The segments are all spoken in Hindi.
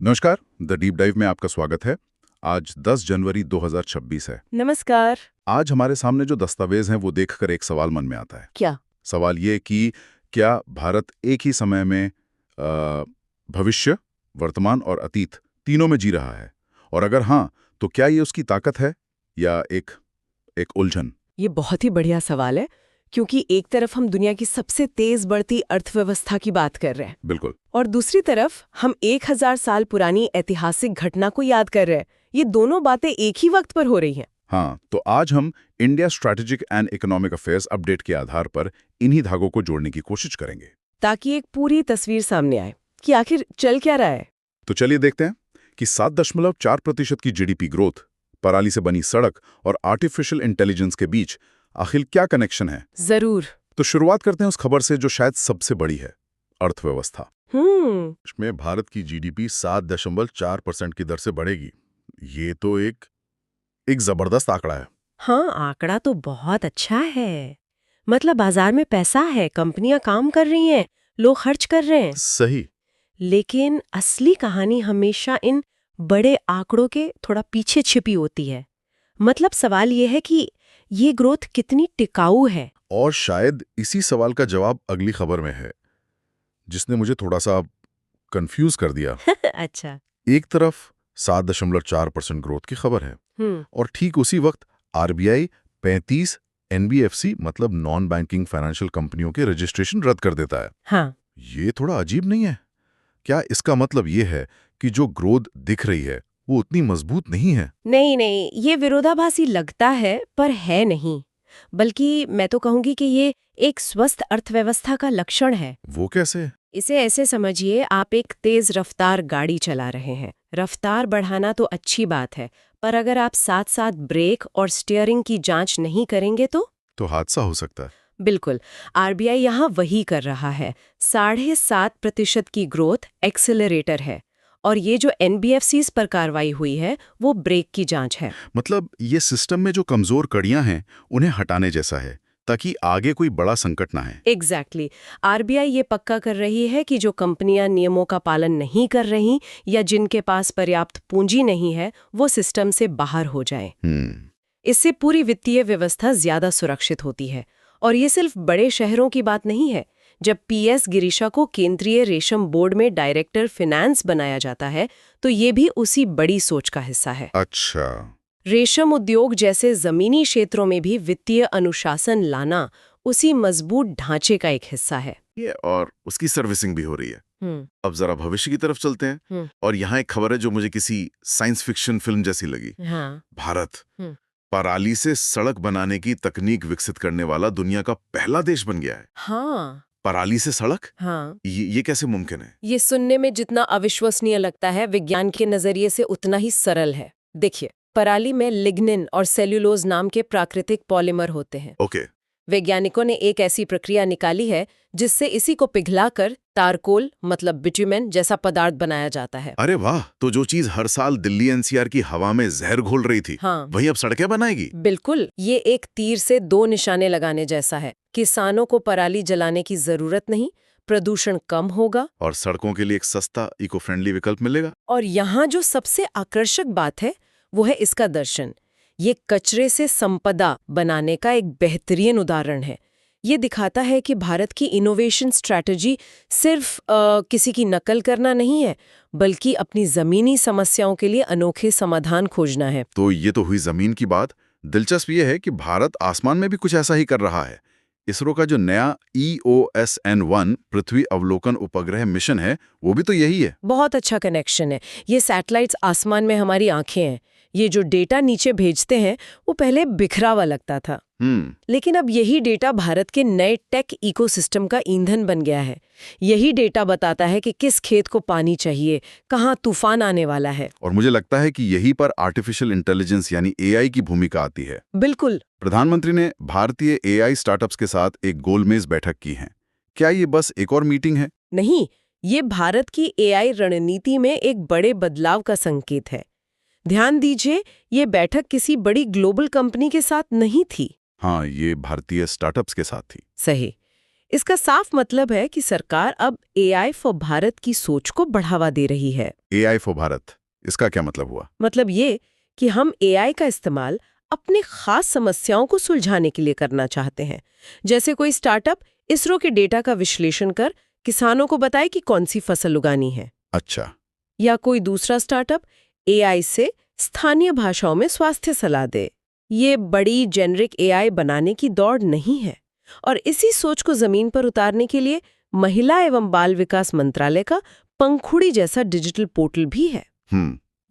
नमस्कार। द डीप डाइव में आपका स्वागत है। आज 10 जनवरी 2026 है। नमस्कार। आज हमारे सामने जो दस्तावेज हैं वो देखकर एक सवाल मन में आता है। क्या? सवाल ये कि क्या भारत एक ही समय में भविष्य, वर्तमान और अतीत तीनों में जी रहा है? और अगर हाँ, तो क्या ये उसकी ताकत है या एक उलझन? ये बहुत ही बढ़िया सवाल है, क्योंकि एक तरफ हम दुनिया की सबसे तेज बढ़ती अर्थव्यवस्था की बात कर रहे हैं बिल्कुल। और दूसरी तरफ हम 1000 साल पुरानी ऐतिहासिक घटना को याद कर रहे हैं। ये दोनों बातें एक ही वक्त पर हो रही हैं। हाँ, तो आज हम India strategic and economic affairs update के आधार पर इन्हीं धागों को जोड़ने की कोशिश करेंगे, ताकि एक पूरी तस्वीर सामने आए कि आखिर चल क्या रहा है। तो चलिए देखते हैं कि 7.4% की जीडीपी ग्रोथ, पराली से बनी सड़क और आर्टिफिशियल इंटेलिजेंस के बीच आखिर क्या कनेक्शन है। जरूर। तो शुरुआत करते हैं उस खबर से जो शायद सबसे बड़ी है, अर्थव्यवस्था। हम्म। में भारत की जीडीपी 7.4% की दर से बढ़ेगी। ये तो एक जबरदस्त आंकड़ा है। हाँ, आंकड़ा तो बहुत अच्छा है। मतलब बाजार में पैसा है, कंपनियां काम कर रही हैं, लोग खर्च कर रहे हैं। सही। लेकिन असली कहानी हमेशा इन बड़े आंकड़ों के थोड़ा पीछे छिपी होती है। मतलब सवाल ये है कि ये ग्रोथ कितनी टिकाऊ है। और शायद इसी सवाल का जवाब अगली खबर में है, जिसने मुझे थोड़ा सा कंफ्यूज कर दिया। अच्छा। एक तरफ 7.4% ग्रोथ की खबर है और ठीक उसी वक्त आरबीआई 35 एनबीएफसी मतलब नॉन बैंकिंग फाइनेंशियल कंपनियों के रजिस्ट्रेशन रद्द कर देता है। हाँ। ये थोड़ा अजीब नहीं है? क्या इसका मतलब ये है कि जो ग्रोथ दिख रही है वो उतनी मजबूत नहीं है? नहीं नहीं, ये विरोधाभासी लगता है पर है नहीं। बल्कि मैं तो कहूंगी कि ये एक स्वस्थ अर्थव्यवस्था का लक्षण है। वो कैसे? इसे ऐसे समझिए, आप एक तेज रफ्तार गाड़ी चला रहे हैं। रफ्तार बढ़ाना तो अच्छी बात है, पर अगर आप साथ साथ ब्रेक और स्टीयरिंग की जांच नहीं करेंगे तो हादसा हो सकता है। बिल्कुल। आरबीआई यहाँ वही कर रहा है। 7.5% की ग्रोथ एक्सेलरेटर है और ये जो एनबीएफसीज पर कार्रवाई हुई है वो ब्रेक की जांच है। मतलब ये सिस्टम में जो कमजोर कड़ियां हैं उन्हें हटाने जैसा है, ताकि आगे कोई बड़ा संकट ना है। एग्जैक्टली। आरबीआई ये पक्का कर रही है कि जो कंपनियां नियमों का पालन नहीं कर रही या जिनके पास पर्याप्त पूंजी नहीं है वो सिस्टम से बाहर हो जाएं। इससे पूरी वित्तीय व्यवस्था ज्यादा सुरक्षित होती है। और ये सिर्फ बड़े शहरों की बात नहीं है। जब पीएस गिरीशा को केंद्रीय रेशम बोर्ड में डायरेक्टर फिनेंस बनाया जाता है तो ये भी उसी बड़ी सोच का हिस्सा है। अच्छा। रेशम उद्योग जैसे जमीनी क्षेत्रों में भी वित्तीय अनुशासन लाना उसी मजबूत ढांचे का एक हिस्सा है। ये और उसकी सर्विसिंग भी हो रही है। अब जरा भविष्य की तरफ चलते हैं। और यहाँ एक खबर है जो मुझे किसी साइंस फिक्शन फिल्म जैसी लगी। हाँ। भारत पराली से सड़क बनाने की तकनीक विकसित करने वाला दुनिया का पहला देश बन गया है। हाँ। पराली से सड़क? हाँ। ये कैसे मुमकिन है? ये सुनने में जितना अविश्वसनीय लगता है, विज्ञान के नजरिए से उतना ही सरल है। देखिए, पराली में लिग्निन और सेल्यूलोज नाम के प्राकृतिक पॉलीमर होते हैं। ओके। वैज्ञानिकों ने एक ऐसी प्रक्रिया निकाली है जिससे इसी को पिघलाकर तारकोल मतलब बिटुमेन जैसा पदार्थ बनाया जाता है। अरे वाह! तो जो चीज हर साल दिल्ली एनसीआर की हवा में जहर घोल रही थी, हाँ, वही अब सड़कें बनाएगी। बिल्कुल। ये एक तीर से दो निशाने लगाने जैसा है। किसानों को पराली जलाने की जरूरत नहीं, प्रदूषण कम होगा और सड़कों के लिए एक सस्ता इको फ्रेंडली विकल्प मिलेगा। और यहाँ जो सबसे आकर्षक बात है वो है इसका दर्शन। ये कचरे से संपदा बनाने का एक बेहतरीन उदाहरण है। ये दिखाता है कि भारत की इनोवेशन स्ट्रैटेजी सिर्फ किसी की नकल करना नहीं है, बल्कि अपनी जमीनी समस्याओं के लिए अनोखे समाधान खोजना है। तो ये तो हुई जमीन की बात। दिलचस्प ये है कि भारत आसमान में भी कुछ ऐसा ही कर रहा है। इसरो का जो नया EOSN-1 पृथ्वी अवलोकन उपग्रह मिशन है, वो भी तो यही है। बहुत अच्छा कनेक्शन है। ये सैटेलाइट्स आसमान में हमारी आंखें हैं। ये जो डेटा नीचे भेजते हैं वो पहले बिखरा हुआ लगता था, लेकिन अब यही डेटा भारत के नए टेक इकोसिस्टम का ईंधन बन गया है। यही डेटा बताता है कि किस खेत को पानी चाहिए, कहाँ तूफान आने वाला है। और मुझे लगता है कि यही पर आर्टिफिशियल इंटेलिजेंस यानी AI की भूमिका आती है। बिल्कुल। प्रधानमंत्री ने भारतीय AI स्टार्टअप्स के साथ एक गोलमेज बैठक की है। क्या ये बस एक और मीटिंग है? नहीं, ये भारत की AI रणनीति में एक बड़े बदलाव का संकेत है। ध्यान दीजिए, ये बैठक किसी बड़ी ग्लोबल कंपनी के साथ नहीं थी। हाँ, ये भारतीय स्टार्टअप्स के साथ थी। सही। इसका साफ मतलब है कि सरकार अब AI फॉर भारत की सोच को बढ़ावा दे रही है। AI फॉर भारत, इसका क्या मतलब हुआ? मतलब ये कि हम AI का इस्तेमाल अपने खास समस्याओं को सुलझाने के लिए करना चाहते हैं। जैसे कोई स्टार्टअप इसरो के डेटा का विश्लेषण कर किसानों को बताए कि कौन सी फसल उगानी है। अच्छा। या कोई दूसरा स्टार्टअप AI से स्थानीय भाषाओं में स्वास्थ्य सलाह दे। ये बड़ी जेनरिक AI बनाने की दौड़ नहीं है। और इसी सोच को जमीन पर उतारने के लिए महिला एवं बाल विकास मंत्रालय का पंखुड़ी जैसा डिजिटल पोर्टल भी है।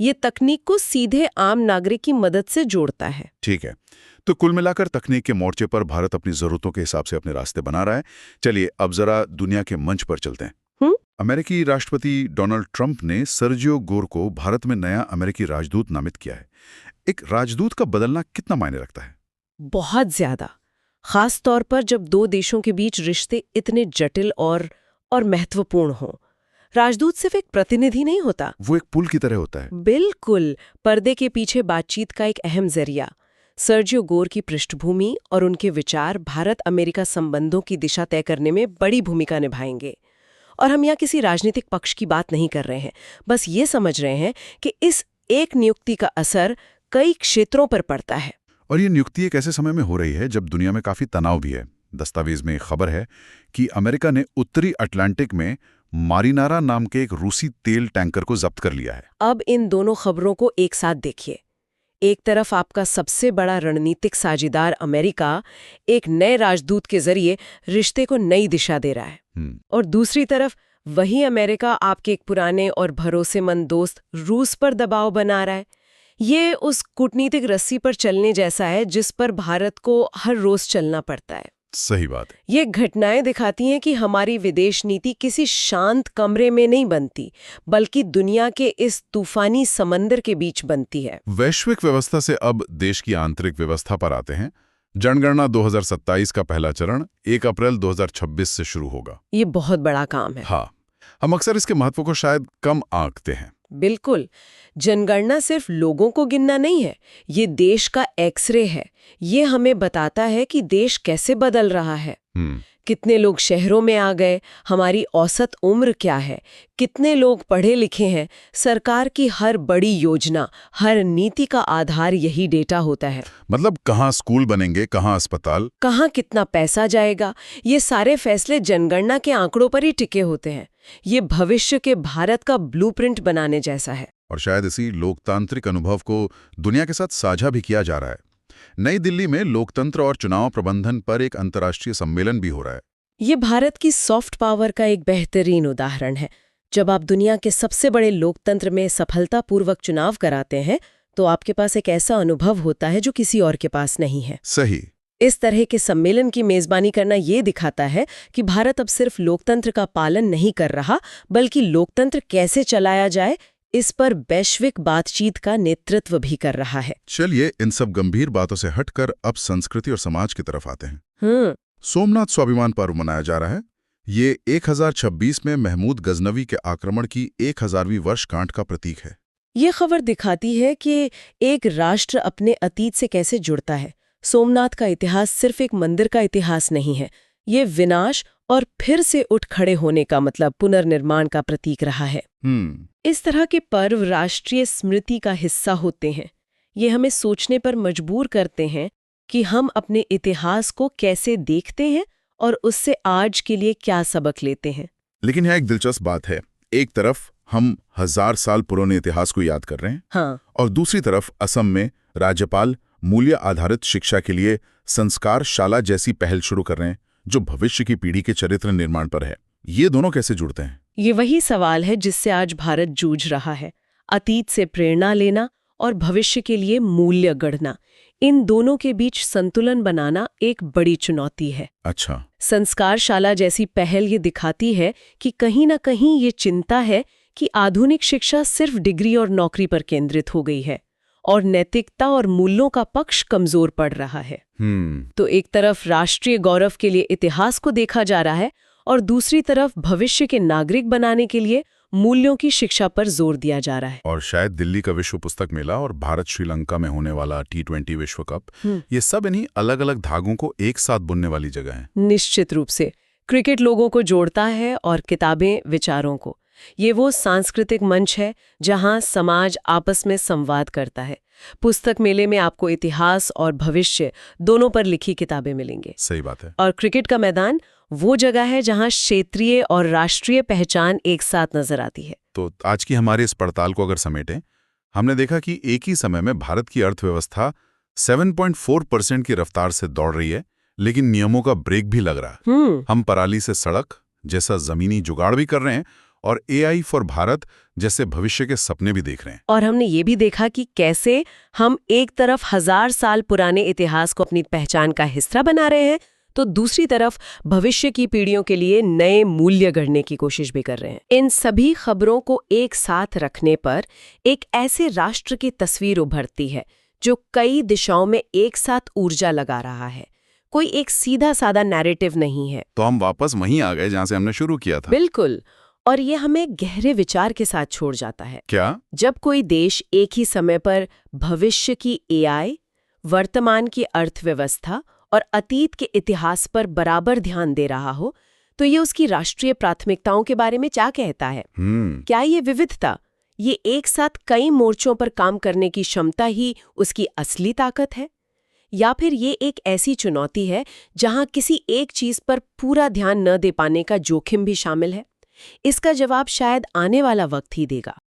ये तकनीक को सीधे आम नागरिक की मदद से जोड़ता है। ठीक है, तो कुल मिलाकर तकनीक के मोर्चे पर भारत अपनी जरूरतों के हिसाब से अपने रास्ते बना रहा है। चलिए अब जरा दुनिया के मंच पर चलते हैं। अमेरिकी राष्ट्रपति डोनाल्ड ट्रंप ने सर्जियो गोर को भारत में नया अमेरिकी राजदूत नामित किया है। एक राजदूत का बदलना कितना मायने रखता है? बहुत ज्यादा, खास तौर पर जब दो देशों के बीच रिश्ते इतने जटिल और महत्वपूर्ण हों। राजदूत सिर्फ एक प्रतिनिधि नहीं होता, वो एक पुल की तरह होता है। बिल्कुल, पर्दे के पीछे बातचीत का एक अहम जरिया। सर्जियो गोर की पृष्ठभूमि और उनके विचार भारत अमेरिका संबंधों की दिशा तय करने में बड़ी भूमिका निभाएंगे। और हम यहाँ किसी राजनीतिक पक्ष की बात नहीं कर रहे हैं, बस ये समझ रहे हैं कि इस एक नियुक्ति का असर कई क्षेत्रों पर पड़ता है। और ये नियुक्ति एक ऐसे समय में हो रही है जब दुनिया में काफी तनाव भी है। दस्तावेज में खबर है कि अमेरिका ने उत्तरी अटलांटिक में मारिनारा नाम के एक रूसी तेल टैंकर को जब्त कर लिया है। अब इन दोनों खबरों को एक साथ देखिए। एक तरफ आपका सबसे बड़ा रणनीतिक साझेदार अमेरिका एक नए राजदूत के जरिए रिश्ते को नई दिशा दे रहा है, और दूसरी तरफ वही अमेरिका आपके एक पुराने और भरोसेमंद दोस्त रूस पर दबाव बना रहा है। ये उस कूटनीतिक रस्सी पर चलने जैसा है जिस पर भारत को हर रोज चलना पड़ता है। सही बात है। ये घटनाएं दिखाती हैं कि हमारी विदेश नीति किसी शांत कमरे में नहीं बनती, बल्कि दुनिया के इस तूफानी समंदर के बीच बनती है। वैश्विक व्यवस्था से अब देश की आंतरिक व्यवस्था पर आते हैं। जनगणना 2027 का पहला चरण 1 अप्रैल 2026 से शुरू होगा। ये बहुत बड़ा काम है। हाँ, हम अक्सर इसके महत्व को शायद कम आंकते हैं। बिल्कुल, जनगणना सिर्फ लोगों को गिनना नहीं है, ये देश का एक्सरे है। ये हमें बताता है कि देश कैसे बदल रहा है। कितने लोग शहरों में आ गए, हमारी औसत उम्र क्या है, कितने लोग पढ़े लिखे हैं। सरकार की हर बड़ी योजना, हर नीति का आधार यही डेटा होता है। मतलब कहाँ स्कूल बनेंगे, कहाँ अस्पताल, कहाँ कितना पैसा जाएगा, ये सारे फैसले जनगणना के आंकड़ों पर ही टिके होते हैं। ये भविष्य के भारत का ब्लूप्रिंट बनाने जैसा है। और शायद इसी लोकतांत्रिक अनुभव को दुनिया के साथ साझा भी किया जा रहा है। नई दिल्ली में लोकतंत्र और चुनाव प्रबंधन पर एक अंतर्राष्ट्रीय सम्मेलन भी हो रहा है। ये भारत की सॉफ्ट पावर का एक बेहतरीन उदाहरण है। जब आप दुनिया के सबसे बड़े लोकतंत्र में सफलतापूर्वक चुनाव कराते हैं, तो आपके पास एक ऐसा अनुभव होता है जो किसी और के पास नहीं है। सही। इस तरह के सम्मेलन की मेजबानी करना ये दिखाता है कि भारत अब सिर्फ लोकतंत्र का पालन नहीं कर रहा, बल्कि लोकतंत्र कैसे चलाया जाए इस पर वैश्विक बातचीत का नेतृत्व भी कर रहा है। चलिए इन सब गंभीर बातों से हटकर अब संस्कृति और समाज की तरफ आते हैं। सोमनाथ स्वाभिमान पर्व मनाया जा रहा है। ये 1026 में महमूद गजनवी के आक्रमण की 1000वीं वर्षगांठ का प्रतीक है। ये खबर दिखाती है कि एक राष्ट्र अपने अतीत से कैसे जुड़ता है। सोमनाथ का इतिहास सिर्फ एक मंदिर का इतिहास नहीं है, ये विनाश और फिर से उठ खड़े होने का मतलब पुनर्निर्माण का प्रतीक रहा है। इस तरह के पर्व राष्ट्रीय स्मृति का हिस्सा होते हैं। ये हमें सोचने पर मजबूर करते हैं कि हम अपने इतिहास को कैसे देखते हैं और उससे आज के लिए क्या सबक लेते हैं। लेकिन यहाँ एक दिलचस्प बात है। एक तरफ हम 1000 साल पुराने इतिहास को याद कर रहे हैं, हाँ, और दूसरी तरफ असम में राज्यपाल मूल्य आधारित शिक्षा के लिए संस्कार शाला जैसी पहल शुरू कर रहे हैं, जो भविष्य की पीढ़ी के चरित्र निर्माण पर है। ये दोनों कैसे जुड़ते हैं? ये वही सवाल है जिससे आज भारत जूझ रहा है। अतीत से प्रेरणा लेना और भविष्य के लिए मूल्य गढ़ना, इन दोनों के बीच संतुलन बनाना एक बड़ी चुनौती है। अच्छा। संस्कार शाला जैसी पहल ये दिखाती है कि कहीं न कहीं ये चिंता है कि आधुनिक शिक्षा सिर्फ डिग्री और नौकरी पर केंद्रित हो गई है और नैतिकता और मूल्यों का पक्ष कमजोर पड़ रहा है। तो एक तरफ राष्ट्रीय गौरव के लिए इतिहास को देखा जा रहा है और दूसरी तरफ भविष्य के नागरिक बनाने के लिए मूल्यों की शिक्षा पर जोर दिया जा रहा है। और शायद दिल्ली का विश्व पुस्तक मेला और भारत श्रीलंका में होने वाला T20 विश्व कप, ये सब इन्हीं अलग अलग धागों को एक साथ बुनने वाली जगह है। निश्चित रूप से क्रिकेट लोगों को जोड़ता है और किताबें विचारों को। ये वो सांस्कृतिक मंच है जहां समाज आपस में संवाद करता है। पुस्तक मेले में आपको इतिहास और भविष्य दोनों पर लिखी किताबें मिलेंगे। सही बात है। और क्रिकेट का मैदान वो जगह है जहां क्षेत्रीय और राष्ट्रीय पहचान एक साथ नजर आती है। तो आज की हमारी इस पड़ताल को अगर समेटें, हमने देखा कि एक ही समय में भारत की अर्थव्यवस्था 7.4% की रफ्तार से दौड़ रही है, लेकिन नियमों का ब्रेक भी लग रहा है। हम पराली से सड़क जैसा जमीनी जुगाड़ भी कर रहे हैं और AI फॉर भारत जैसे भविष्य के सपने भी देख रहे हैं। और हमने ये भी देखा कि कैसे हम एक तरफ 1000 साल पुराने इतिहास को अपनी पहचान का हिस्सा बना रहे हैं, तो दूसरी तरफ भविष्य की पीढ़ियों के लिए नए मूल्य गढ़ने की कोशिश भी कर रहे हैं। इन सभी खबरों को एक साथ रखने पर एक ऐसे राष्ट्र की तस्वीर उभरती है जो कई दिशाओं में एक साथ ऊर्जा लगा रहा है। कोई एक सीधा साधा नैरेटिव नहीं है। तो हम वापस वहीं आ गए जहां से हमने शुरू किया था। बिल्कुल। और ये हमें गहरे विचार के साथ छोड़ जाता है। क्या? जब कोई देश एक ही समय पर भविष्य की AI, वर्तमान की अर्थव्यवस्था और अतीत के इतिहास पर बराबर ध्यान दे रहा हो, तो ये उसकी राष्ट्रीय प्राथमिकताओं के बारे में क्या कहता है? क्या ये विविधता, ये एक साथ कई मोर्चों पर काम करने की क्षमता ही उसकी असली ताकत है? या फिर ये एक ऐसी चुनौती है जहां किसी एक चीज पर पूरा ध्यान न दे पाने का जोखिम भी शामिल है? इसका जवाब शायद आने वाला वक्त ही देगा।